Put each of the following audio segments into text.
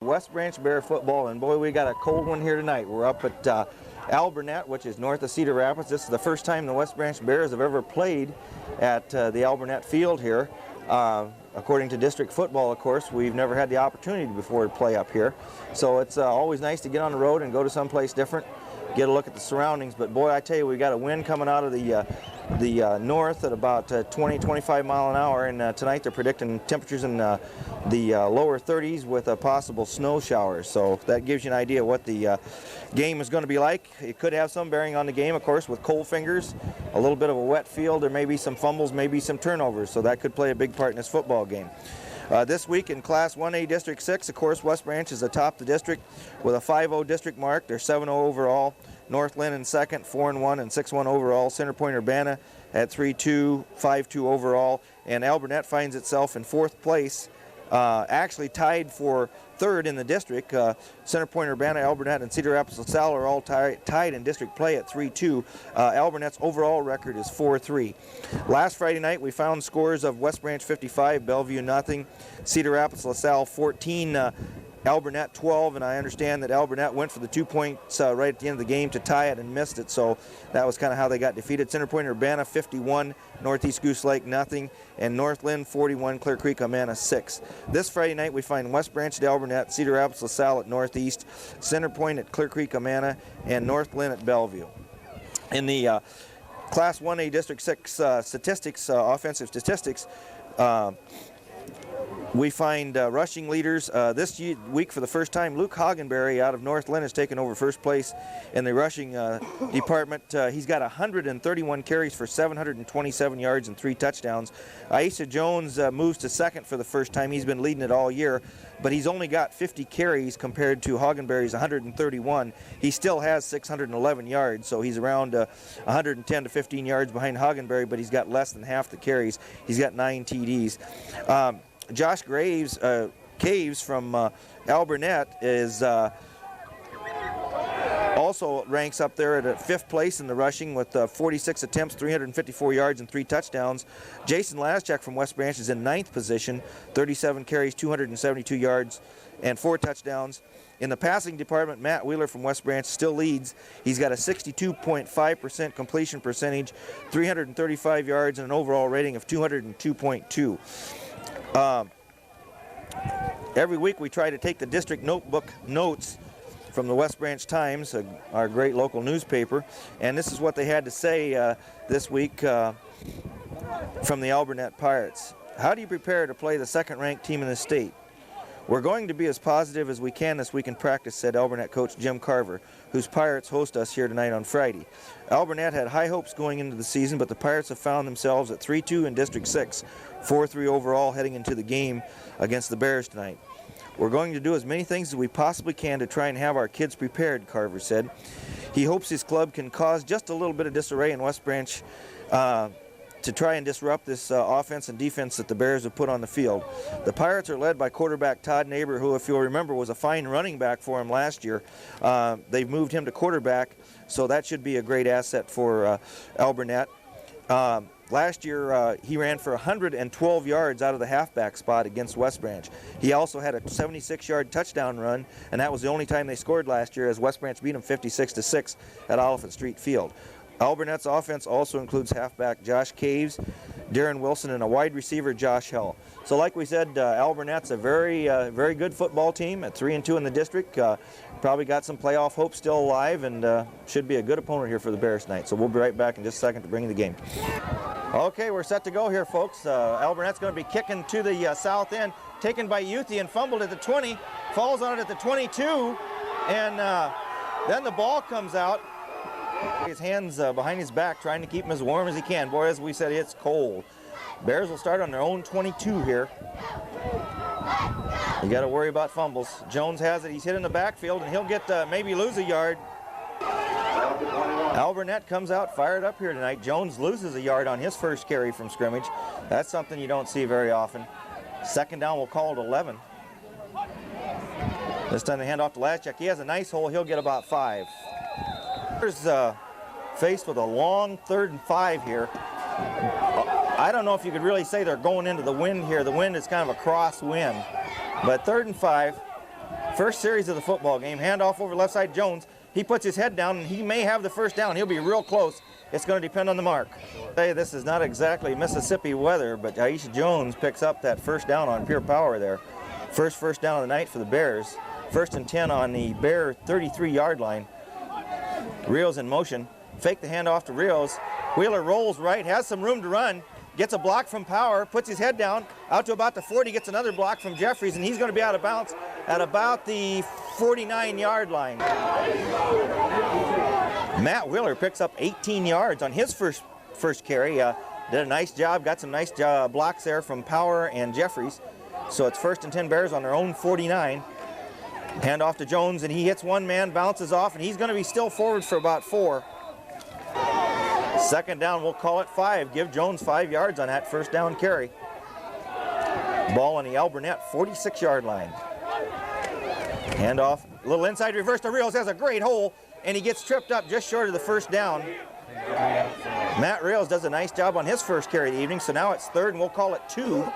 West Branch Bear football, and boy, we got a cold one here tonight. We're up at Alburnett, which is north of Cedar Rapids. This is the first time the West Branch Bears have ever played at the Alburnett field here. According to district football, of course, we've never had the opportunity before to play up here. So it's always nice to get on the road and go to someplace different, get a look at the surroundings. But boy, I tell you, we got a wind coming out of the north at about 20-25 mile an hour, and tonight they're predicting temperatures in the lower 30s with a possible snow shower. So that gives you an idea what the game is going to be like. It could have some bearing on the game, of course, with cold fingers, a little bit of a wet field, there may be some fumbles, maybe some turnovers, so that could play a big part in this football game. This week in Class 1A District 6, of course, West Branch is atop the district with a 5-0 district mark. They're 7-0 overall. North Lynn in second, 4-1 and 6-1 overall. Center Point Urbana at 3-2, 5-2 overall. And Alburnett finds itself in fourth place, actually tied for third in the district. Center Point Urbana, Alburnett, and Cedar Rapids LaSalle are all tied in district play at 3-2. Alburnett's overall record is 4-3. Last Friday night, we found scores of West Branch 55, Bellevue nothing, Cedar Rapids LaSalle 14, Alburnett 12, and I understand that Alburnett went for the 2 points right at the end of the game to tie it and missed it, so that was kind of how they got defeated. Center Point Urbana 51, Northeast Goose Lake nothing, and North Lynn 41, Clear Creek Amana 6. This Friday night we find West Branch at Alburnett, Cedar Rapids LaSalle at Northeast, Center Point at Clear Creek Amana, and North Lynn at Bellevue. In the Class 1A District 6 statistics, offensive statistics, we find rushing leaders this week for the first time. Luke Hagenberry out of North Lynn has taken over first place in the rushing department. He's got 131 carries for 727 yards and 3 touchdowns. Aisa Jones moves to second for the first time. He's been leading it all year, but he's only got 50 carries compared to Hagenberry's 131. He still has 611 yards, so he's around 110 to 15 yards behind Hagenberry, but he's got less than half the carries. He's got 9 TDs. Josh Caves from Alburnett is also ranks up there at 5th place in the rushing with 46 attempts, 354 yards, and 3 touchdowns. Jason Laschak from West Branch is in 9th position, 37 carries, 272 yards, and 4 touchdowns. In the passing department, Matt Wheeler from West Branch still leads. He's got a 62.5% completion percentage, 335 yards, and an overall rating of 202.2. Every week we try to take the district notebook notes from the West Branch Times, our great local newspaper, and this is what they had to say this week from the Alburnett Pirates. How do you prepare to play the second-ranked team in the state? We're going to be as positive as we can this week in practice, said Alburnett coach Jim Carver, whose Pirates host us here tonight on Friday. Alburnett had high hopes going into the season, but the Pirates have found themselves at 3-2 in District 6, 4-3 overall heading into the game against the Bears tonight. We're going to do as many things as we possibly can to try and have our kids prepared, Carver said. He hopes his club can cause just a little bit of disarray in West Branch to try and disrupt this offense and defense that the Bears have put on the field. The Pirates are led by quarterback Todd Neighbor, who, if you'll remember, was a fine running back for him last year. They've moved him to quarterback, so that should be a great asset for Alburnett. Last year, he ran for 112 yards out of the halfback spot against West Branch. He also had a 76-yard touchdown run, and that was the only time they scored last year, as West Branch beat them 56-6 at Oliphant Street Field. Alburnett's offense also includes halfback Josh Caves, Darren Wilson, and a wide receiver, Josh Hell. So like we said, Alburnett's a very good football team at 3-2 in the district. Probably got some playoff hopes still alive, and should be a good opponent here for the Bears tonight. So we'll be right back in just a second to bring you the game. Okay, we're set to go here, folks. Alburnett's going to be kicking to the south end, taken by Youthy and fumbled at the 20, falls on it at the 22, and then the ball comes out. His hands behind his back, trying to keep him as warm as he can. Boy, as we said, it's cold. Bears will start on their own 22 here. You got to worry about fumbles. Jones has it. He's hit in the backfield, and he'll get maybe lose a yard. Alburnett comes out fired up here tonight. Jones loses a yard on his first carry from scrimmage. That's something you don't see very often. Second down, we'll call it 11. This time they hand off to Laschak. He has a nice hole. He'll get about 5. Faced with a long 3rd and 5 here. I don't know if you could really say they're going into the wind here. The wind is kind of a cross wind. But 3rd and 5, First series of the football game. Handoff over left side, Jones. He puts his head down, and he may have the first down. He'll be real close. It's going to depend on the mark. Hey, this is not exactly Mississippi weather, but Aisha Jones picks up that first down on pure power there. First down of the night for the Bears. 1st and 10 on the Bear 33-yard line. Rios in motion. Fake the handoff to Rios. Wheeler rolls right, has some room to run. Gets a block from Power, puts his head down, out to about the 40, gets another block from Jeffries, and he's going to be out of bounds at about the 49-yard line. Matt Wheeler picks up 18 yards on his first carry. Did a nice job, got some nice blocks there from Power and Jeffries. So it's 1st and 10 Bears on their own 49. Hand off to Jones, and he hits one man, bounces off, and he's going to be still forward for about 4. 2nd down, we'll call it 5. Give Jones 5 yards on that first down carry. Ball on the Alburnett 46-yard line. Handoff, a little inside reverse to Rios, has a great hole, and he gets tripped up just short of the first down. Matt Rios does a nice job on his first carry of the evening, so now it's 3rd, and we'll call it 2.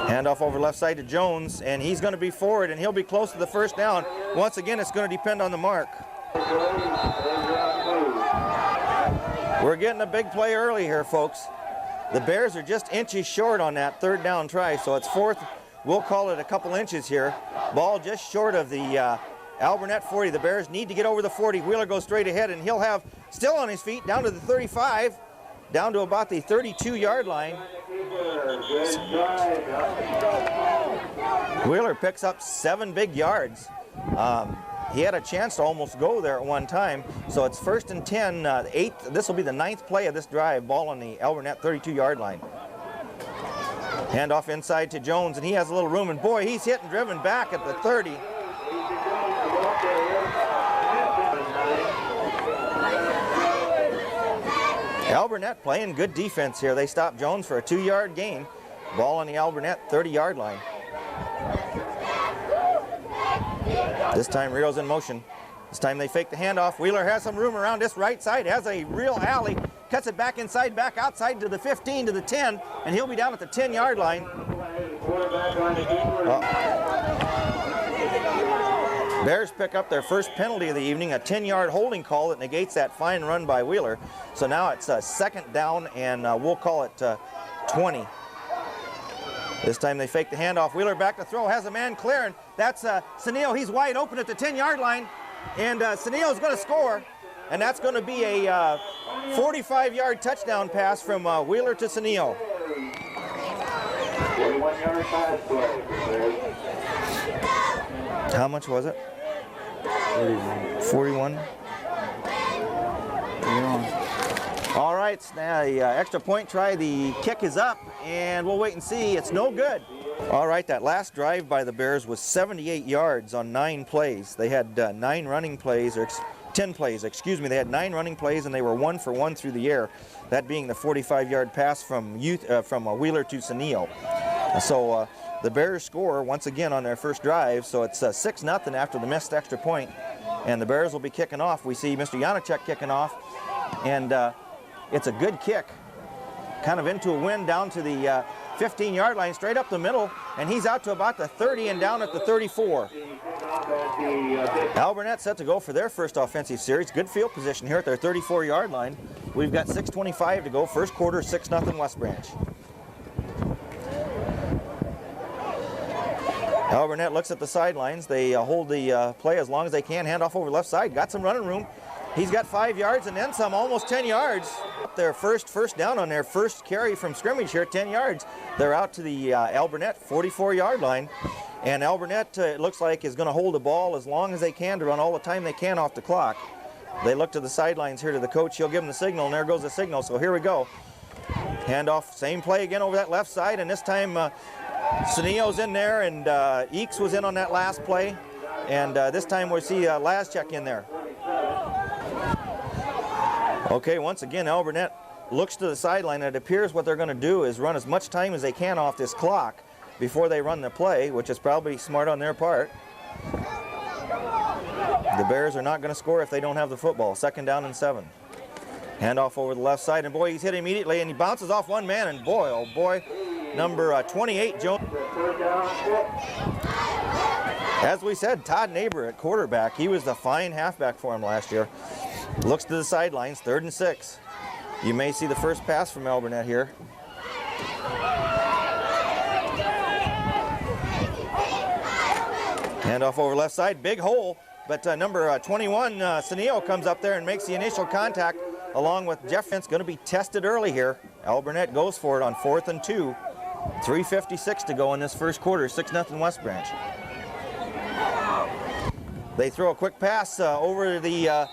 Handoff over left side to Jones, and he's going to be forward, and he'll be close to the first down. Once again, it's going to depend on the mark. We're getting a big play early here, folks. The Bears are just inches short on that 3rd down try, so it's 4th. We'll call it a couple inches here. Ball just short of the Alburnett 40. The Bears need to get over the 40. Wheeler goes straight ahead, and he'll have, still on his feet, down to the 35, down to about the 32-yard line. Wheeler picks up 7 big yards. He had a chance to almost go there at one time. So it's 1st and 10, 8th. This will be the 9th play of this drive. Ball on the Alburnett 32-yard line. Handoff inside to Jones, and he has a little room, and boy, he's hit and driven back at the 30. Alburnett playing good defense here. They stop Jones for a 2-yard gain. Ball on the Alburnett 30-yard line. This time Rios in motion. This time they fake the handoff. Wheeler has some room around this right side. Has a real alley. Cuts it back inside, back outside to the 15, to the 10, and he'll be down at the 10-yard line. Bears pick up their first penalty of the evening, a 10-yard holding call that negates that fine run by Wheeler. So now it's 2nd down, and we'll call it 20. This time they fake the handoff. Wheeler back to throw, has a man clearing. That's Sanil. He's wide open at the 10-yard line, and Sanil's going to score, and that's going to be a 45-yard touchdown pass from Wheeler to Sanil. 41-yard pass play. How much was it? 41. All right, so now the extra point try. The kick is up, and we'll wait and see. It's no good. All right, that last drive by the Bears was 78 yards on 9 plays. They had 9 running plays, or 10 plays, excuse me. They had 9 running plays, and they were 1 for 1 through the air. That being the 45-yard pass from Wheeler to Sanil. So the Bears score once again on their first drive, so it's 6-0 after the missed extra point, and the Bears will be kicking off. We see Mr. Janacek kicking off, and it's a good kick, kind of into a wind down to the 15-yard line, straight up the middle, and he's out to about the 30 and down at the 34. Alburnett set to go for their first offensive series. Good field position here at their 34-yard line. We've got 6:25 to go. First quarter, 6-0 West Branch. Alburnett looks at the sidelines. They hold the play as long as they can. Handoff over left side. Got some running room. He's got 5 yards and then some, almost 10 yards. Their first down on their first carry from scrimmage here, 10 yards. They're out to the Alburnett 44-yard line. And Alburnett, it looks like, is going to hold the ball as long as they can to run all the time they can off the clock. They look to the sidelines here to the coach. He'll give them the signal, and there goes the signal. So here we go. Handoff, same play again over that left side, and this time Sanillo's in there, and Eakes was in on that last play. And this time we see Laschek in there. Okay, once again, Alburnett looks to the sideline. It appears what they're going to do is run as much time as they can off this clock before they run the play, which is probably smart on their part. The Bears are not going to score if they don't have the football. 2nd down and 7. Handoff over the left side, and boy, he's hit immediately, and he bounces off one man, and boy, oh boy, number 28, Jones. Third down, 6. As we said, Todd Neighbor at quarterback. He was the fine halfback for him last year. Looks to the sidelines, 3rd and 6. You may see the first pass from Alburnett here. Handoff over left side, big hole, but number 21, Saneo, comes up there and makes the initial contact along with Jeff. It's going to be tested early here. Alburnett goes for it on 4th and 2. 3:56 to go in this first quarter, 6-0 West Branch. They throw a quick pass over the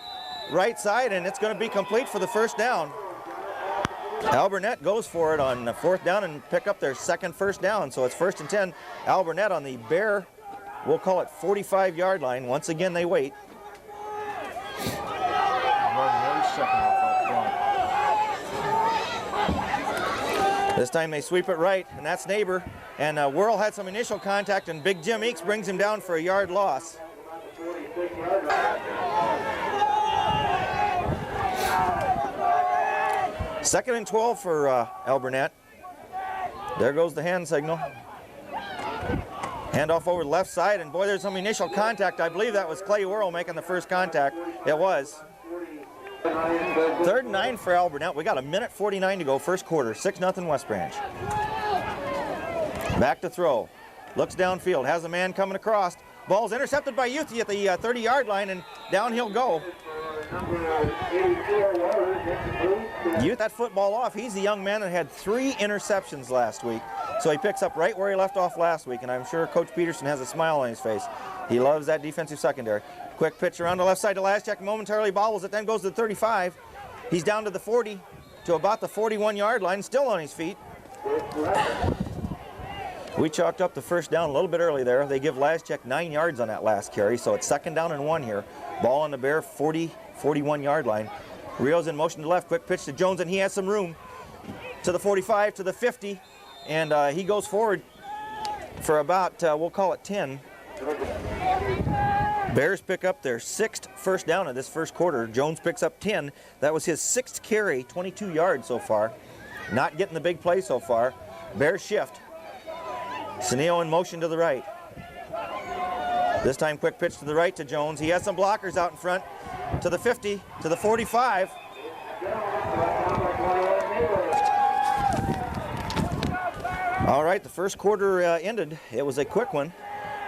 right side, and it's going to be complete for the first down. Alburnett goes for it on 4th down and pick up their second first down, so it's 1st and 10. Alburnett on the Bear, we'll call it 45-yard line. Once again, they wait. This time they sweep it right, and that's Neighbor. And Whirl had some initial contact, and Big Jim Eakes brings him down for a yard loss. 46-yard line. 2nd and 12 for Alburnett. There goes the hand signal. Handoff over the left side, and boy, there's some initial contact. I believe that was Clay Whirl making the first contact. It was. 3rd and 9 for Alburnett. We got 1:49 to go, first quarter, 6-0 West Branch. Back to throw. Looks downfield, has a man coming across. Ball's intercepted by Youthy at the 30-yard line, and down he'll go. Youth that football off. He's the young man that had 3 interceptions last week. So he picks up right where he left off last week, and I'm sure Coach Peterson has a smile on his face. He loves that defensive secondary. Quick pitch around the left side to Laschek, momentarily bobbles it, then goes to the 35. He's down to the 40, to about the 41-yard line, still on his feet. We chalked up the first down a little bit early there. They give Laschek 9 yards on that last carry, so it's 2nd down and 1 here. Ball on the Bear 41-yard line. Rio's in motion to left, quick pitch to Jones, and he has some room. To the 45, to the 50, and he goes forward for about, we'll call it 10. Bears pick up their 6th first down of this first quarter. Jones picks up 10. That was his 6th carry, 22 yards so far. Not getting the big play so far. Bears shift. Saneo in motion to the right. This time quick pitch to the right to Jones. He has some blockers out in front. To the 50, to the 45. All right, the first quarter ended. It was a quick one.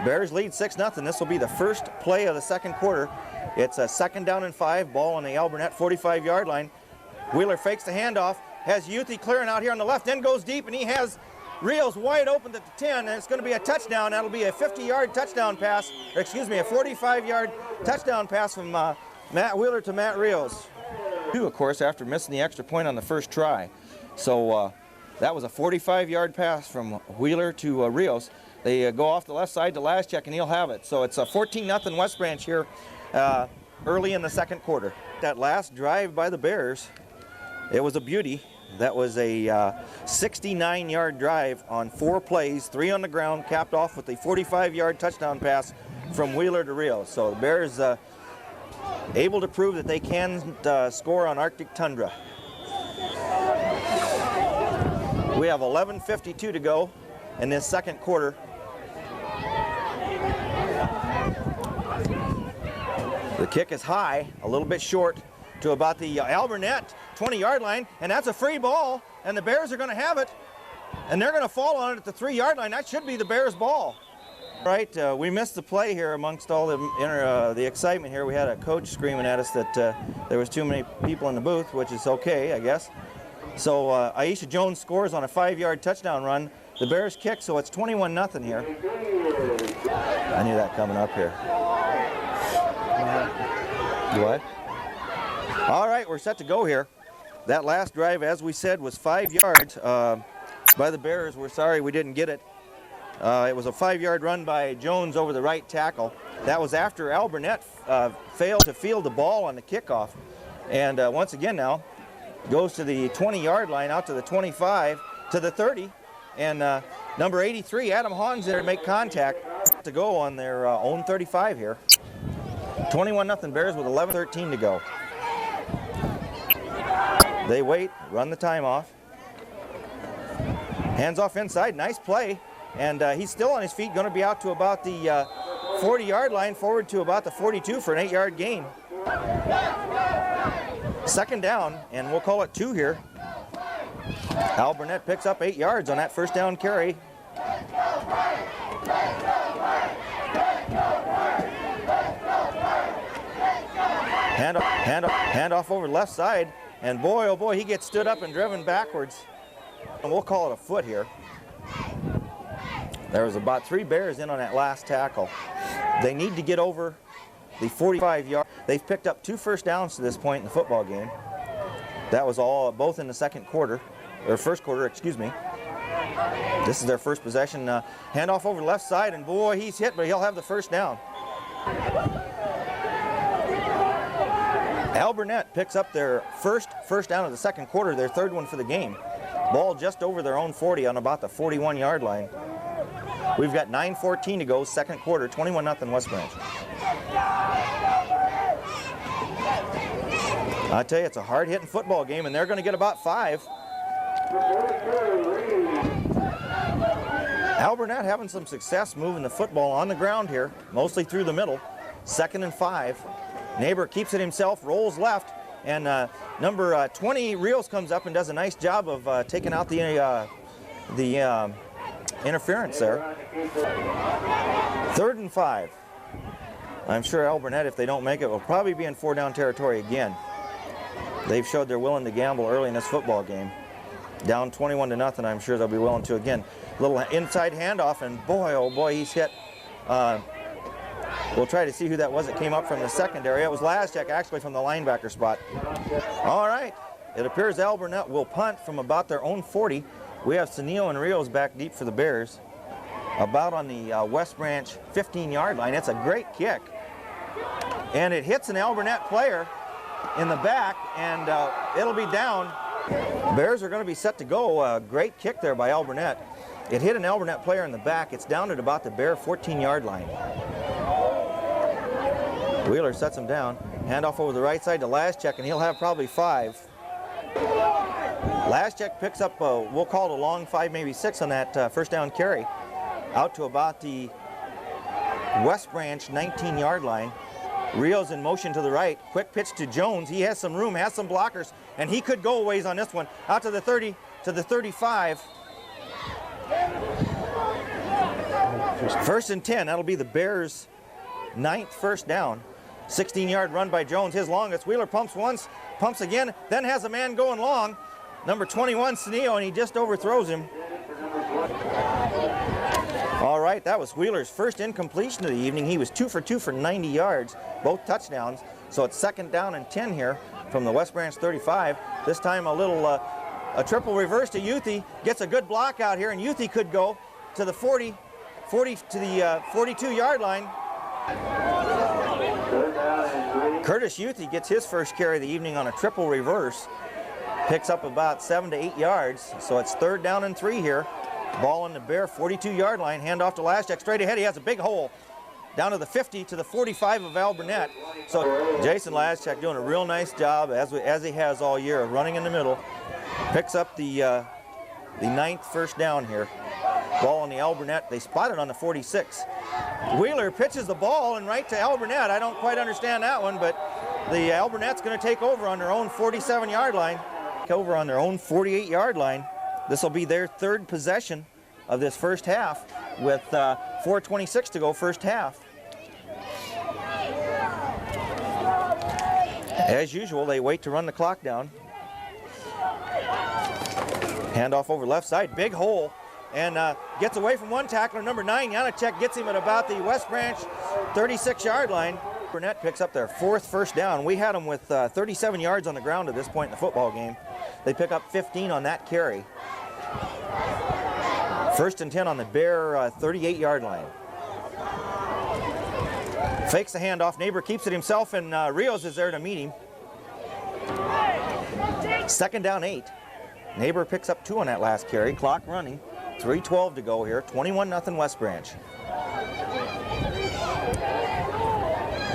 Bears lead 6-0. This will be the first play of the second quarter. It's a 2nd down and 5. Ball on the Alburnett 45-yard line. Wheeler fakes the handoff. Has Youthy clearing out here on the left. Then goes deep, and he has Rios wide open at the 10, and it's going to be a touchdown. That'll be a 50-yard touchdown pass, or excuse me, a 45-yard touchdown pass from Matt Wheeler to Matt Rios. Of course, after missing the extra point on the first try. So that was a 45-yard pass from Wheeler to Rios. They go off the left side to Laschek, and he'll have it. So it's a 14-0 West Branch here early in the second quarter. That last drive by the Bears, it was a beauty. That was a 69-yard drive on 4 plays, 3 on the ground, capped off with a 45-yard touchdown pass from Wheeler to Rios. So the Bears able to prove that they can score on Arctic tundra. We have 11:52 to go in this second quarter. The kick is high, a little bit short to about the Alburnett 20-yard line, and that's a free ball, and the Bears are going to have it, and they're going to fall on it at the 3-yard line. That should be the Bears' ball. Right, we missed the play here amongst all the excitement here. We had a coach screaming at us that there was too many people in the booth, which is okay, I guess. So Aisha Jones scores on a 5-yard touchdown run. The Bears kick, so it's 21-0 here. I knew that coming up here. What? All right, we're set to go here. That last drive, as we said, was 5 yards by the Bears. We're sorry we didn't get it. It was a 5-yard run by Jones over the right tackle. That was after Alburnett failed to field the ball on the kickoff. And once again now, goes to the 20-yard line, out to the 25, to the 30. And number 83, Adam Hahn's there to make contact to go on their own 35 here. 21-0 Bears with 11:13 to go. They wait, run the time off. Hands off inside, nice play. And he's still on his feet, going to be out to about the 40-yard line, forward to about the 42 for an 8-yard gain. Second down, and we'll call it 2 here. Alburnett picks up 8 yards on that first down carry. Hand off over the left side, and boy, oh boy, he gets stood up and driven backwards. And we'll call it a foot here. There was about 3 Bears in on that last tackle. They need to get over the 45-yard. They've picked up 2 first downs to this point in the football game. That was all both in the second quarter, or first quarter, excuse me. This is their first possession. Handoff over the left side, and boy, he's hit, but he'll have the first down. Alburnett picks up their first down of the second quarter, their 3rd one for the game. Ball just over their own 40 on about the 41-yard line. We've got 9:14 to go, second quarter, 21-0 West Branch. I tell you, it's a hard-hitting football game, and they're going to get about 5. Alburnett having some success moving the football on the ground here, mostly through the middle. 2nd and 5. Neighbor keeps it himself, rolls left, and number 20, Reels, comes up and does a nice job of taking out the interference there. 3rd and 5. I'm sure Alburnett, if they don't make it, will probably be in 4-down territory again. They've showed they're willing to gamble early in this football game. Down 21-0, I'm sure they'll be willing to again. Little inside handoff, and boy, oh boy, he's hit. We'll try to see who that was that came up from the secondary. It was Laschek, actually, from the linebacker spot. All right, it appears Alburnett will punt from about their own 40. We have Sanillo and Rios back deep for the Bears, about on the West Branch 15-yard line. It's a great kick, and it hits an Alburnett player in the back, and it'll be down. Bears are going to be set to go. Great kick there by Alburnett. It hit an Alburnett player in the back. It's down at about the Bear 14-yard line. Wheeler sets him down. Handoff over the right side to Laschek, and he'll have probably 5. Laschek picks up, we'll call it a long 5, maybe 6 on that first down carry. Out to about the West Branch 19-yard line. Rios in motion to the right. Quick pitch to Jones. He has some room, has some blockers, and he could go a ways on this one. Out to the 30, to the 35. 1st and 10. That'll be the Bears' 9th first down. 16-yard run by Jones, his longest. Wheeler pumps once, pumps again, then has a man going long. Number 21, Sanillo, and he just overthrows him. All right, that was Wheeler's first incompletion of the evening. He was 2 for 2 for 90 yards, both touchdowns. So it's 2nd down and 10 here from the West Branch 35. This time a triple reverse to Youthy. Gets a good block out here, and Youthy could go to the 40 to the 42-yard line. Curtis Youthy gets his first carry of the evening on a triple reverse. Picks up about 7 to 8 yards. So it's 3rd down and 3 here. Ball on the Bear 42-yard line. Handoff to Laschek. Straight ahead, he has a big hole. Down to the 50 to the 45 of Alburnett. So Jason Laschek doing a real nice job, as he has all year, of running in the middle. Picks up the 9th first down here. Ball on the Alburnett. They spot it on the 46. Wheeler pitches the ball and right to Alburnett. I don't quite understand that one, but the Alburnett's going to take over on their own 47-yard line. Over on their own 48-yard line. This will be their 3rd possession of this first half with 4:26 to go first half. As usual, they wait to run the clock down. Handoff over left side, big hole, and gets away from one tackler. Number 9, Janacek, gets him at about the West Branch 36-yard line. Alburnett picks up their 4th first down. We had them with 37 yards on the ground at this point in the football game. They pick up 15 on that carry. 1st and 10 on the Bear 38-yard line. Fakes the handoff. Neighbor keeps it himself, and Rios is there to meet him. 2nd down 8. Neighbor picks up 2 on that last carry. Clock running. 3:12 to go here. 21-0 West Branch.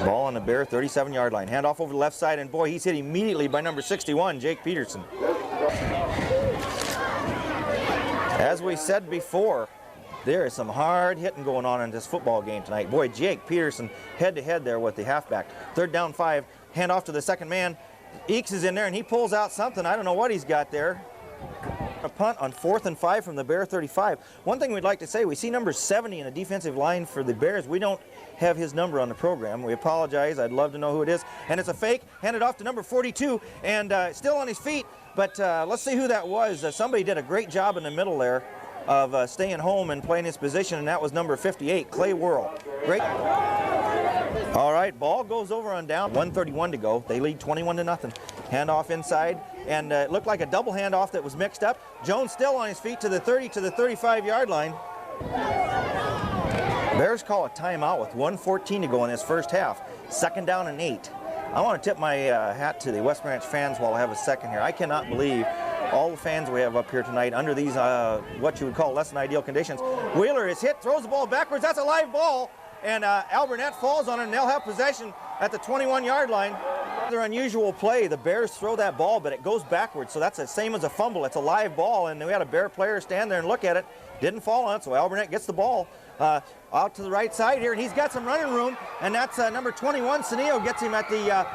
Ball on the Bear 37-yard line. Handoff over the left side, and boy, he's hit immediately by number 61, Jake Peterson. As we said before, there is some hard hitting going on in this football game tonight. Boy, Jake Peterson head-to-head there with the halfback. 3rd down 5, hand off to the second man. Eakes is in there, and he pulls out something. I don't know what he's got there. A punt on 4th and 5 from the Bear 35. One thing we'd like to say, we see number 70 in the defensive line for the Bears. We don't have his number on the program. We apologize. I'd love to know who it is. And it's a fake, handed off to number 42, and still on his feet. But let's see who that was. Somebody did a great job in the middle there of staying home and playing his position, and that was number 58, Clay Worrell. Great. All right, ball goes over on down. 1:31 to go. They lead 21-0. Handoff inside, and it looked like a double handoff that was mixed up. Jones still on his feet to the 30 to the 35-yard line. Bears call a timeout with 1:14 to go in this first half. 2nd down and 8. I want to tip my hat to the West Branch fans while I have a second here. I cannot believe all the fans we have up here tonight under these what you would call less than ideal conditions. Wheeler is hit, throws the ball backwards. That's a live ball, and Alburnett falls on it, and they'll have possession at the 21-yard line. Another unusual play. The Bears throw that ball, but it goes backwards, so that's the same as a fumble. It's a live ball, and we had a Bear player stand there and look at it. Didn't fall on it, so Alburnett gets the ball out to the right side here, and he's got some running room, and that's number 21, Saneo, gets him at the,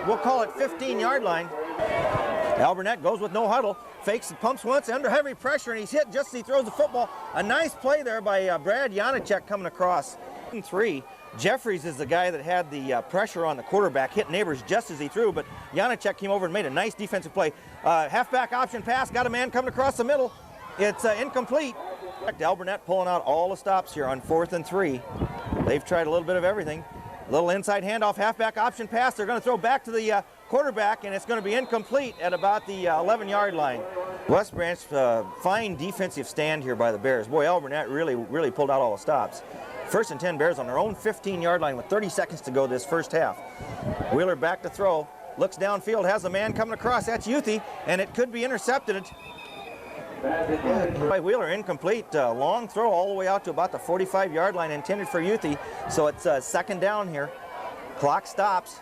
we'll call it 15-yard line. Alburnett goes with no huddle, fakes and pumps once under heavy pressure, and he's hit just as he throws the football. A nice play there by Brad Janacek coming across. 3. Jeffries is the guy that had the pressure on the quarterback, hit Neighbors just as he threw, but Janacek came over and made a nice defensive play. Halfback option pass, got a man coming across the middle. It's incomplete. Alburnett pulling out all the stops here on 4th and 3. They've tried a little bit of everything. A little inside handoff, halfback option pass. They're going to throw back to the quarterback, and it's going to be incomplete at about the 11-yard line. West Branch, fine defensive stand here by the Bears. Boy, Alburnett really pulled out all the stops. 1st and 10 Bears on their own 15-yard line with 30 seconds to go this first half. Wheeler back to throw, looks downfield, has a man coming across. That's Youthy, and it could be intercepted. By Wheeler, incomplete. Long throw all the way out to about the 45-yard line, intended for Youthy. So it's 2nd down here. Clock stops.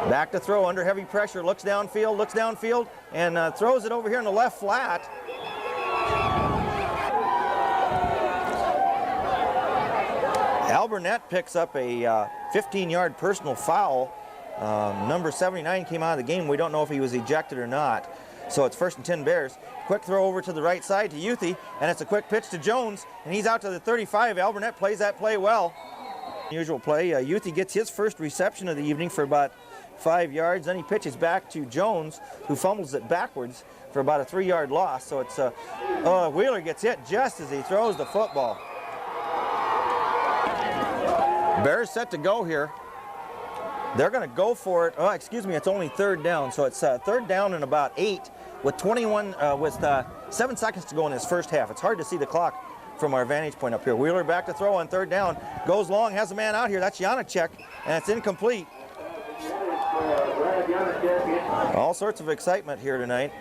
Back to throw under heavy pressure. Looks downfield, and throws it over here in the left flat. Alburnett picks up a 15-yard personal foul. Number 79 came out of the game. We don't know if he was ejected or not. So it's 1st and 10 Bears. Quick throw over to the right side to Youthy, and it's a quick pitch to Jones, and he's out to the 35. Alburnett plays that play well. Usual play. Youthy gets his first reception of the evening for about 5 yards. Then he pitches back to Jones, who fumbles it backwards for about a 3-yard loss. So it's Wheeler gets hit just as he throws the football. Bears set to go here. They're going to go for it. Oh, excuse me, it's only 3rd down. So it's 3rd down and about 8 with 7 seconds to go in this first half. It's hard to see the clock from our vantage point up here. Wheeler back to throw on 3rd down. Goes long, has a man out here. That's Janacek, and it's incomplete. All sorts of excitement here tonight.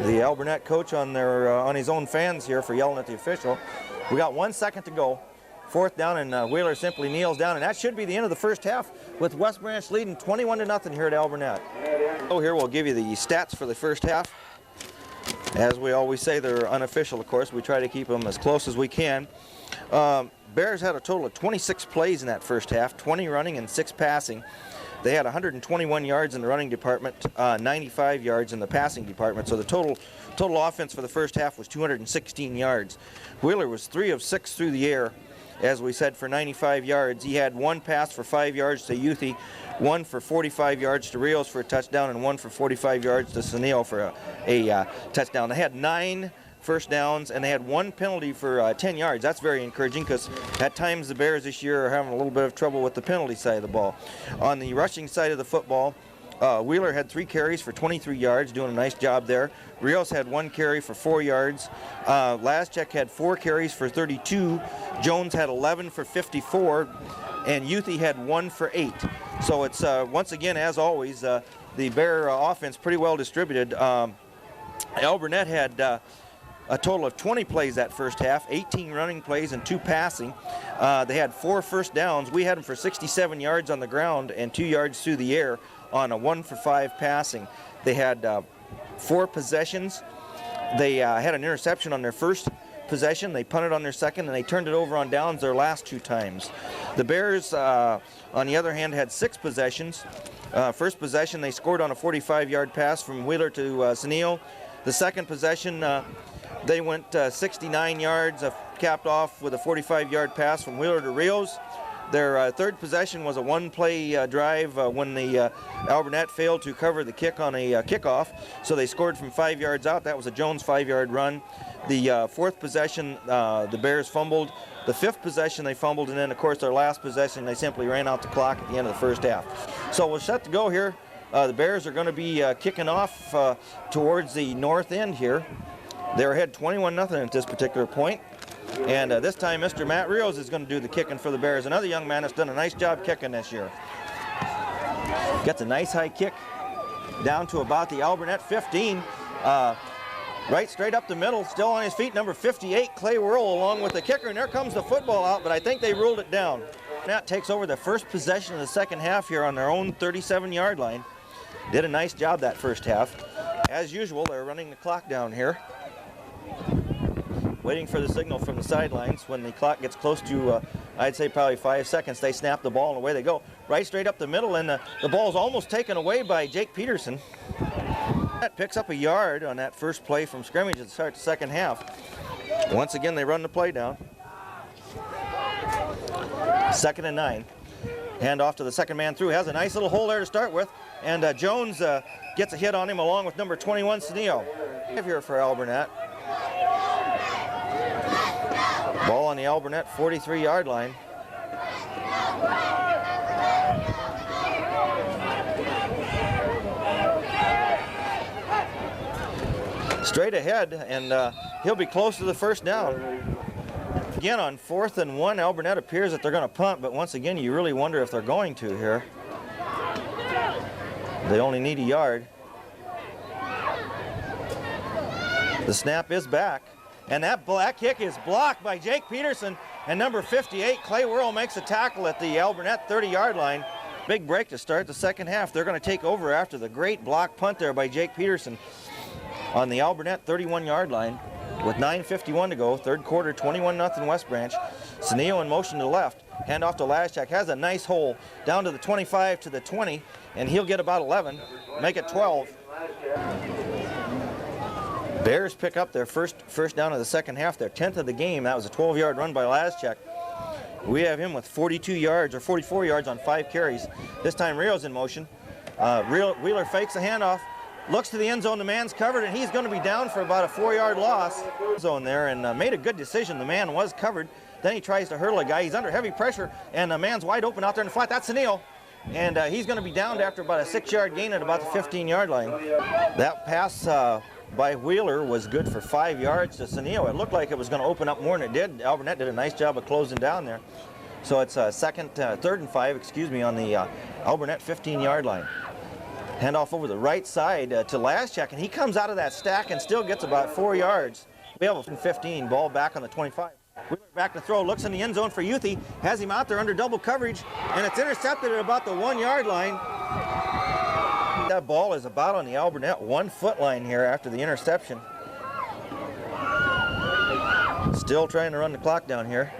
The Alburnett coach on his own fans here for yelling at the official. We got 1 second to go. 4th down, and Wheeler simply kneels down, and that should be the end of the first half with West Branch leading 21-0 here at Alburnett. So here we'll give you the stats for the first half. As we always say, they're unofficial, of course. We try to keep them as close as we can. Bears had a total of 26 plays in that first half, 20 running and 6 passing. They had 121 yards in the running department, 95 yards in the passing department. So the total offense for the first half was 216 yards. Wheeler was 3 of 6 through the air. As we said, for 95 yards. He had 1 pass for 5 yards to Youthy, 1 for 45 yards to Rios for a touchdown, and 1 for 45 yards to Saneo for a touchdown. They had 9 first downs, and they had 1 penalty for 10 yards. That's very encouraging, because at times the Bears this year are having a little bit of trouble with the penalty side of the ball. On the rushing side of the football, Wheeler had 3 carries for 23 yards, doing a nice job there. Rios had 1 carry for 4 yards. Laschek had 4 carries for 32. Jones had 11 for 54. And Youthy had 1 for 8. So it's, once again, as always, the Bear offense pretty well distributed. Alburnett had a total of 20 plays that first half, 18 running plays and 2 passing. They had 4 first downs. We had them for 67 yards on the ground and 2 yards through the air on a 1 for 5 passing. They had 4 possessions. They had an interception on their first possession. They punted on their second, and they turned it over on downs their last 2 times. The Bears, on the other hand, had 6 possessions. First possession, they scored on a 45-yard pass from Wheeler to Senio. The second possession, they went 69 yards, capped off with a 45-yard pass from Wheeler to Rios. Their third possession was a one-play drive when the Alburnett failed to cover the kick on a kickoff, so they scored from 5 yards out. That was a Jones 5-yard run. The fourth possession, the Bears fumbled. The fifth possession, they fumbled, and then, of course, their last possession, they simply ran out the clock at the end of the first half. So we're set to go here. The Bears are going to be kicking off towards the north end here. They're ahead 21-0 at this particular point. And this time, Mr. Matt Rios is going to do the kicking for the Bears. Another young man that's done a nice job kicking this year. Gets a nice high kick down to about the Alburnett 15. Right straight up the middle, still on his feet, number 58, Clay Whirl, along with the kicker. And there comes the football out, but I think they ruled it down. That takes over the first possession of the second half here on their own 37-yard line. Did a nice job that first half. As usual, they're running the clock down here, waiting for the signal from the sidelines. When the clock gets close to, I'd say probably 5 seconds, they snap the ball and away they go. Right straight up the middle, and the ball's almost taken away by Jake Peterson. That picks up a yard on that first play from scrimmage at the start of the second half. Once again, they run the play down. 2nd and 9. Hand off to the second man through. Has a nice little hole there to start with. And Jones gets a hit on him along with number 21, Senio. Here for Alburnett. Ball on the Alburnett 43-yard line. Straight ahead, and he'll be close to the first down. Again, on 4th and 1, Alburnett appears that they're going to punt, but once again, you really wonder if they're going to here. They only need a yard. The snap is back, and that kick is blocked by Jake Peterson, and number 58, Clay Whirl, makes a tackle at the Alburnett 30-yard line. Big break to start the second half. They're going to take over after the great block punt there by Jake Peterson on the Alburnett 31-yard line with 9:51 to go. Third quarter, 21-0 West Branch. Senio in motion to the left. Hand off to Laschak. Has a nice hole down to the 25 to the 20, and he'll get about 11, make it 12. Bears pick up their first down of the second half, their 10th of the game. That was a 12-yard run by Laschak. We have him with 42 yards or 44 yards on 5 carries. This time Rio's in motion. Wheeler fakes the handoff. Looks to the end zone, the man's covered, and he's going to be down for about a 4-yard loss. Zone there, and made a good decision. The man was covered. Then he tries to hurdle a guy. He's under heavy pressure, and the man's wide open out there in the flat. That's Senio, and he's going to be downed after about a 6-yard gain at about the 15-yard line. That pass by Wheeler was good for 5 yards to Senio. It looked like it was going to open up more than it did. Alburnett did a nice job of closing down there. So it's 3rd and 5, on the Alburnett 15-yard line. Hand off over the right side to Laschak, and he comes out of that stack and still gets about 4 yards. We have a 15, ball back on the 25. Wheeler back to throw, looks in the end zone for Youthy, has him out there under double coverage, and it's intercepted at about the 1-yard line. That ball is about on the Alburnett 1-foot line here after the interception. Still trying to run the clock down here.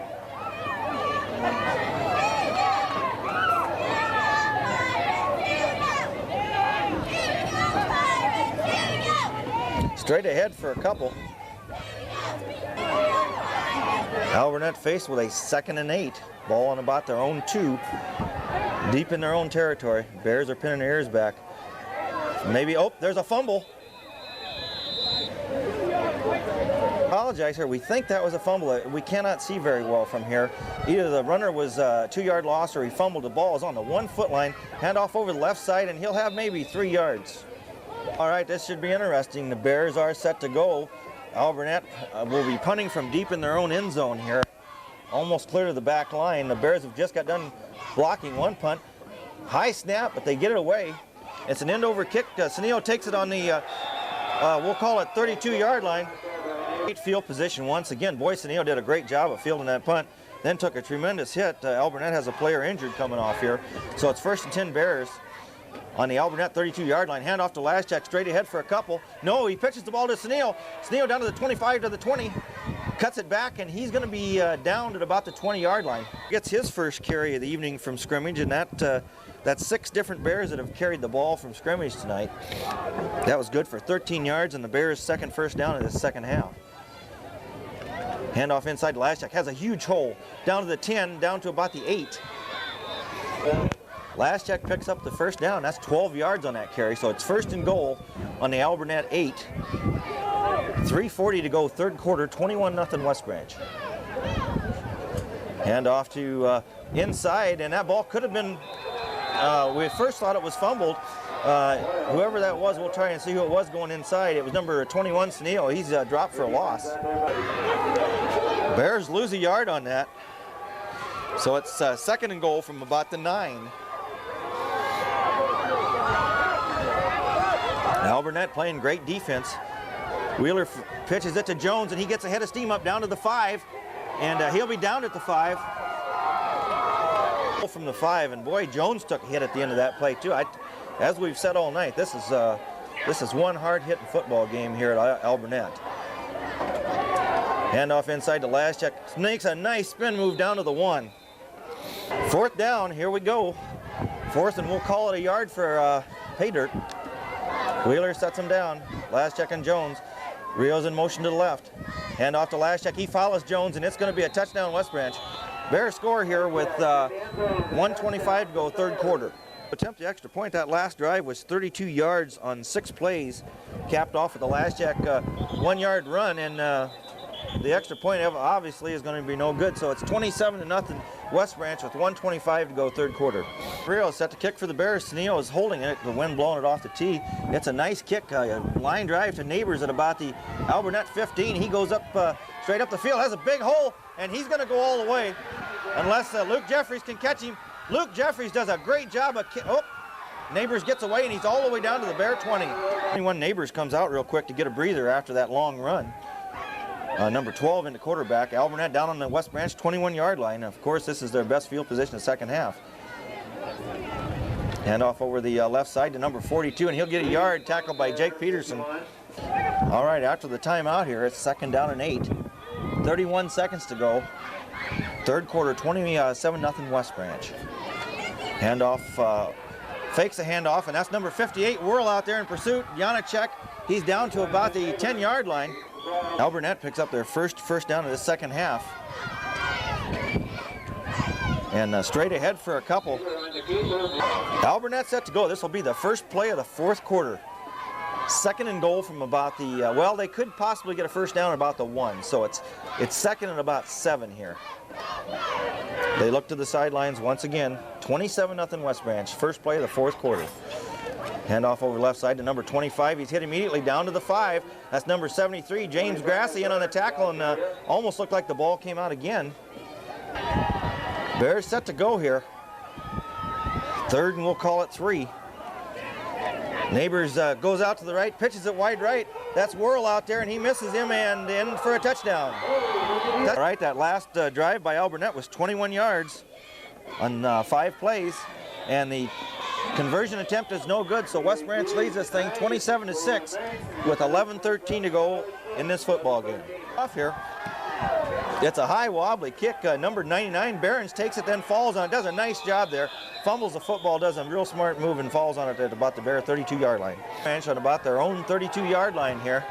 Straight ahead for a couple. Alburnett faced with a 2nd and 8. Ball on about their own 2. Deep in their own territory. Bears are pinning their ears back. Maybe, oh, there's a fumble. Apologize here. We think that was a fumble. We cannot see very well from here. Either the runner was a 2-yard loss or he fumbled. The ball is on the 1-foot line. Hand off over the left side, and he'll have maybe 3 yards. All right, this should be interesting. The Bears are set to go. Alburnett will be punting from deep in their own end zone here, almost clear to the back line. The Bears have just got done blocking one punt. High snap, but they get it away. It's an end-over kick. Senio takes it on the, we'll call it 32-yard line. Great field position once again. Boy, Senio did a great job of fielding that punt. Then took a tremendous hit. Alburnett has a player injured coming off here. So it's 1st and 10 Bears. on the Alburnett 32-yard line. Handoff to Laschak, straight ahead for a couple. No, he pitches the ball to Sneo. Sneo down to the 25 to the 20. Cuts it back, and he's going to be down at about the 20-yard line. Gets his first carry of the evening from scrimmage, and that's 6 different Bears that have carried the ball from scrimmage tonight. That was good for 13 yards, and the Bears' second first down in the second half. Handoff inside to Laschak, has a huge hole. Down to the 10, down to about the 8. Laschak picks up the first down. That's 12 yards on that carry, so it's first and goal on the Alburnett 8. 3:40 to go, third quarter, 21-0 West Branch. Hand off to inside, and that ball could have been, we first thought it was fumbled. Whoever that was, we'll try and see who it was going inside. It was number 21, Sneo. He's dropped for a loss. Bears lose a yard on that. So it's second and goal from about the 9. Alburnett playing great defense. Wheeler pitches it to Jones, and he gets ahead of steam up down to the 5, and he'll be down at the 5. From the 5, and boy, Jones took a hit at the end of that play too. As we've said all night, this is one hard-hitting football game here at Alburnett. Handoff inside to Laschak, makes a nice spin move down to the 1. Fourth down, here we go. Fourth, and we'll call it a yard for pay dirt. Wheeler sets him down. Laschak and Jones. Rio's in motion to the left. Hand off to Laschak. He follows Jones, and it's going to be a touchdown West Branch. Bears score here with 1:25 to go, third quarter. Attempt the extra point. That last drive was 32 yards on 6 plays, capped off with the Laschak 1-yard run, and the extra point obviously is going to be no good. So it's 27-0 West Branch with 1:25 to go, third quarter. Rio set to kick for the Bears. Sneo is holding it, the wind blowing it off the tee. It's a nice kick, a line drive to Neighbors at about the Alburnett 15. He goes up straight up the field, has a big hole, and he's going to go all the way unless Luke Jeffries can catch him. Luke Jeffries does a great job of Neighbors gets away, and he's all the way down to the Bear 20. 21 Neighbors comes out real quick to get a breather after that long run. Number 12 in the quarterback. Alburnett down on the West Branch 21-yard line. Of course, this is their best field position in the second half. Hand off over the left side to number 42, and he'll get a yard, tackled by Jake Peterson. All right, after the timeout here, it's second down and 8. 31 seconds to go. Third quarter, 27-0 West Branch. Handoff, fakes a handoff, and that's number 58, Whirl out there in pursuit. Janacek, he's down to about the 10-yard line. Alburnett picks up their first down of the second half. And straight ahead for a couple. Alburnett set to go. This will be the first play of the fourth quarter. Second and goal from about the, well, they could possibly get a first down at about the 1. So it's second and about 7 here. They look to the sidelines once again. 27-0 West Branch. First play of the fourth quarter. Handoff over left side to number 25. He's hit immediately down to the 5. That's number 73, James Grassi, in on the tackle, and almost looked like the ball came out again. Bears set to go here. Third, and we'll call it 3. Neighbors goes out to the right, pitches it wide right. That's Whirl out there, and he misses him and in for a touchdown. All right, that last drive by Alburnett was 21 yards on 5 plays, and the conversion attempt is no good, so West Branch leads this thing 27-6 with 11:13 to go in this football game. Off here. It's a high wobbly kick. Number 99, Behrens, takes it, then falls on it. Does a nice job there. Fumbles the football, does a real smart move, and falls on it at about the Bear 32-yard line. Branch on about their own 32-yard line here.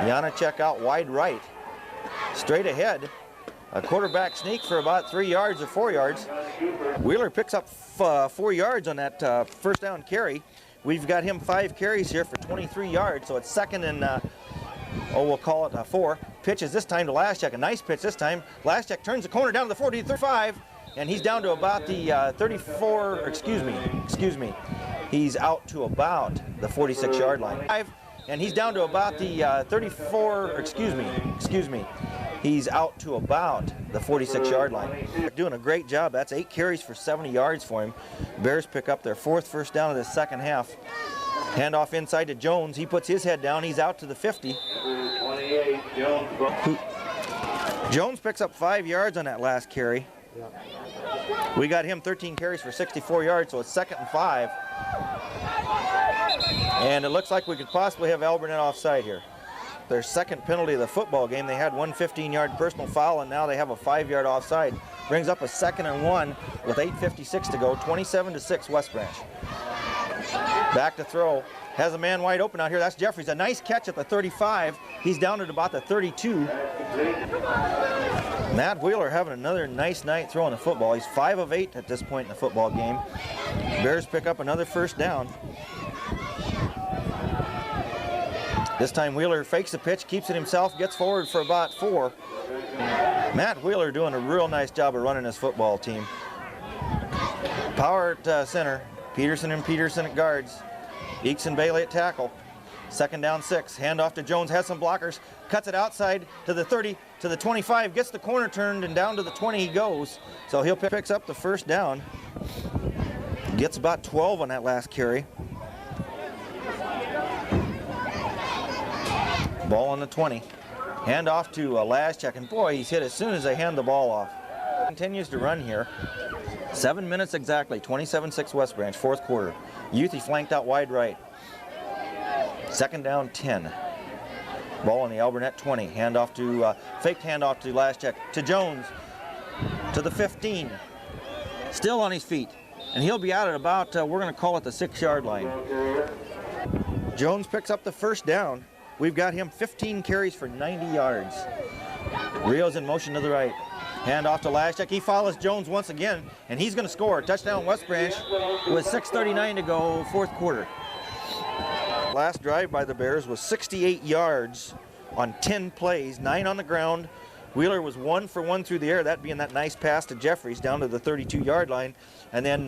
Janacek out wide right. Straight ahead. A quarterback sneak for about 3 yards or 4 yards. Wheeler picks up 4 yards on that first down carry. We've got him 5 carries here for 23 yards, so it's second and, we'll call it 4. Pitches this time to Laschak, a nice pitch this time. Laschak turns the corner down to the 40-35, and he's down to about the 34, excuse me. He's out to about the 46-yard line. And he's down to about the 34, excuse me. He's out to about the 46-yard line. They're doing a great job. That's 8 carries for 70 yards for him. Bears pick up their 4th first down of the second half. Handoff inside to Jones. He puts his head down. He's out to the 50. Jones picks up 5 yards on that last carry. We got him 13 carries for 64 yards, so it's 2nd and 5. And it looks like we could possibly have Alburnett offside here. Their second penalty of the football game. They had one 15-yard personal foul, and now they have a 5-yard offside. Brings up a 2nd and 1 with 8:56 to go, 27-6 West Branch. Back to throw. Has a man wide open out here. That's Jeffries. A nice catch at the 35. He's down at about the 32. Matt Wheeler having another nice night throwing the football. He's 5 of 8 at this point in the football game. Bears pick up another first down. This time Wheeler fakes the pitch, keeps it himself, gets forward for about 4. Matt Wheeler doing a real nice job of running his football team. Power at center. Peterson and Peterson at guards. Eakes and Bailey at tackle. 2nd down 6. Hand off to Jones. Has some blockers. Cuts it outside to the 30, to the 25. Gets the corner turned and down to the 20 he goes. So he'll picks up the first down. Gets about 12 on that last carry. Ball on the 20. Hand off to Laschek, and boy, he's hit as soon as they hand the ball off. Continues to run here. 7 minutes exactly, 27-6 West Branch, 4th quarter. Youthy flanked out wide right. 2nd down 10. Ball on the Alburnett 20. Handoff to, faked handoff to Laschek, to Jones, to the 15. Still on his feet. And he'll be out at about, we're going to call it the 6-yard line. Jones picks up the first down. We've got him 15 carries for 90 yards. Rios in motion to the right. Hand off to Laschek. He follows Jones once again, and he's going to score. Touchdown West Branch with 6:39 to go, 4th quarter. Last drive by the Bears was 68 yards on 10 plays, 9 on the ground. Wheeler was 1 for 1 through the air, that being that nice pass to Jeffries down to the 32-yard line. And then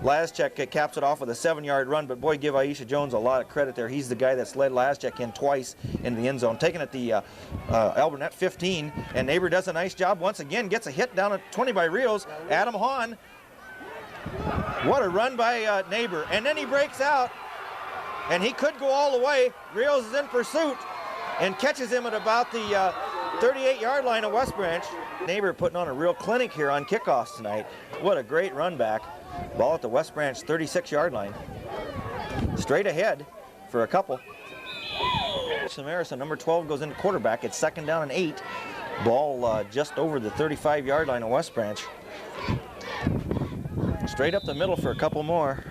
Laschek caps it off with a 7-yard run, but boy, give Aisha Jones a lot of credit there. He's the guy that's led Laschek in twice in the end zone. Taking it the Alburnett 15, and Neighbor does a nice job once again, gets a hit down at 20 by Rios. Adam Hahn, what a run by Neighbor. And then he breaks out, and he could go all the way. Rios is in pursuit and catches him at about the 38-yard line of West Branch. Neighbor putting on a real clinic here on kickoffs tonight. What a great run back. Ball at the West Branch 36-yard line. Straight ahead for a couple. Samarison, number 12, goes into quarterback. It's 2nd down and 8. Ball just over the 35-yard line of West Branch. Straight up the middle for a couple more.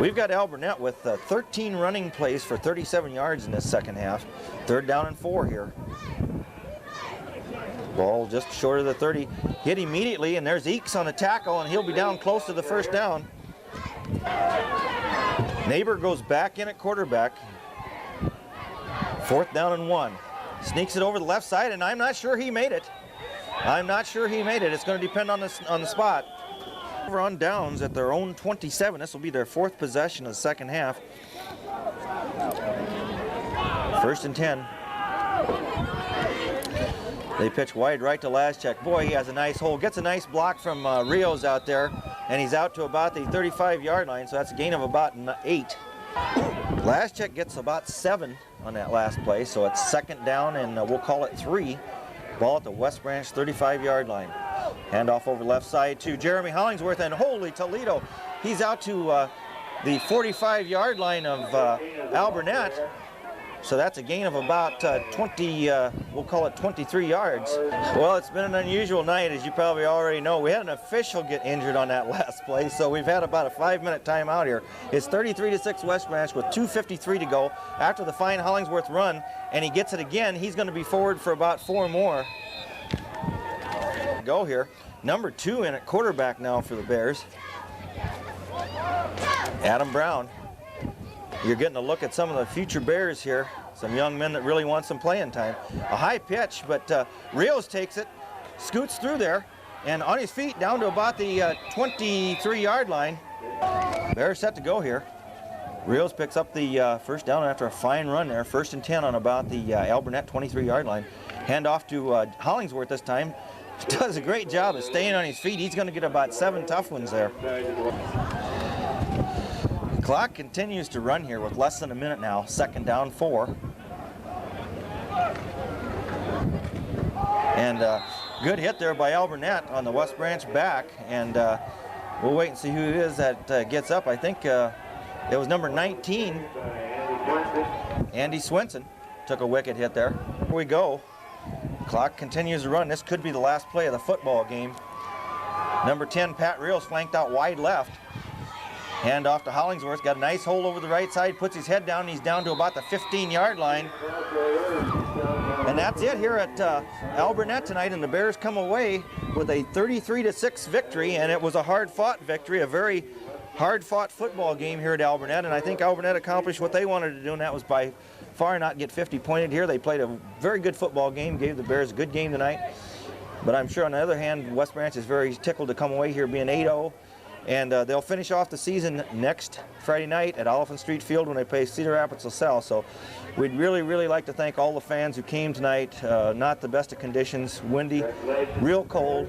We've got Alburnett with 13 running plays for 37 yards in this second half. 3rd down and 4 here. Ball just short of the 30. Hit immediately, and there's Eakes on the tackle, and he'll be down close to the first down. Neighbor goes back in at quarterback. 4th down and 1. Sneaks it over the left side, and I'm not sure he made it. It's going to depend on the spot. Over on downs at their own 27. This will be their 4th possession of the second half. 1st and 10. They pitch wide right to Laschek. Boy, he has a nice hole. Gets a nice block from Rios out there, and he's out to about the 35-yard line, so that's a gain of about 8. Laschek gets about 7 on that last play, so it's 2nd down, and we'll call it 3. Ball at the West Branch 35-yard line. Handoff over left side to Jeremy Hollingsworth, and holy Toledo, he's out to the 45-yard line of Alburnett. So that's a gain of about 20, we'll call it 23 yards. Well, it's been an unusual night, as you probably already know. We had an official get injured on that last play, so we've had about a 5-minute timeout here. It's 33-6 West Branch with 2:53 to go after the fine Hollingsworth run, and he gets it again. He's going to be forward for about 4 more. Go here. Number 2 in at quarterback now for the Bears. Adam Brown. You're getting a look at some of the future Bears here. Some young men that really want some playing time. A high pitch, but Rios takes it, scoots through there, and on his feet down to about the 23-yard line. Bears set to go here. Rios picks up the first down after a fine run there. 1st and 10 on about the Alburnett 23-yard line. Hand off to Hollingsworth this time. Does a great job of staying on his feet. He's going to get about 7 tough ones there. Clock continues to run here with less than a minute now. 2nd down 4. And Good hit there by Alburnett on the West Branch back, and we'll wait and see who it is that gets up. I think it was number 19, Andy Swenson, took a wicked hit there. Here we go. Clock continues to run. This could be the last play of the football game. Number 10, Pat Reels, flanked out wide left. Hand off to Hollingsworth. Got a nice hole over the right side. Puts his head down. He's down to about the 15-yard line. And that's it here at Alburnett tonight. And the Bears come away with a 33-6 victory. And it was a hard-fought victory, a very hard-fought football game here at Alburnett. And I think Alburnett accomplished what they wanted to do, and that was by far not get 50 pointed here. They played a very good football game, gave the Bears a good game tonight. But I'm sure on the other hand, West Branch is very tickled to come away here being 8-0. And they'll finish off the season next Friday night at Oliphant Street Field when they play Cedar Rapids LaSalle. So we'd really, really like to thank all the fans who came tonight. Not the best of conditions, windy, real cold.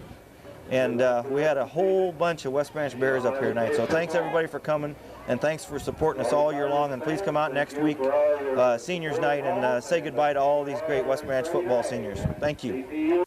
And we had a whole bunch of West Branch Bears up here tonight. So thanks everybody for coming, and thanks for supporting us all year long. And please come out next week, Seniors Night, and say goodbye to all these great West Branch football seniors. Thank you.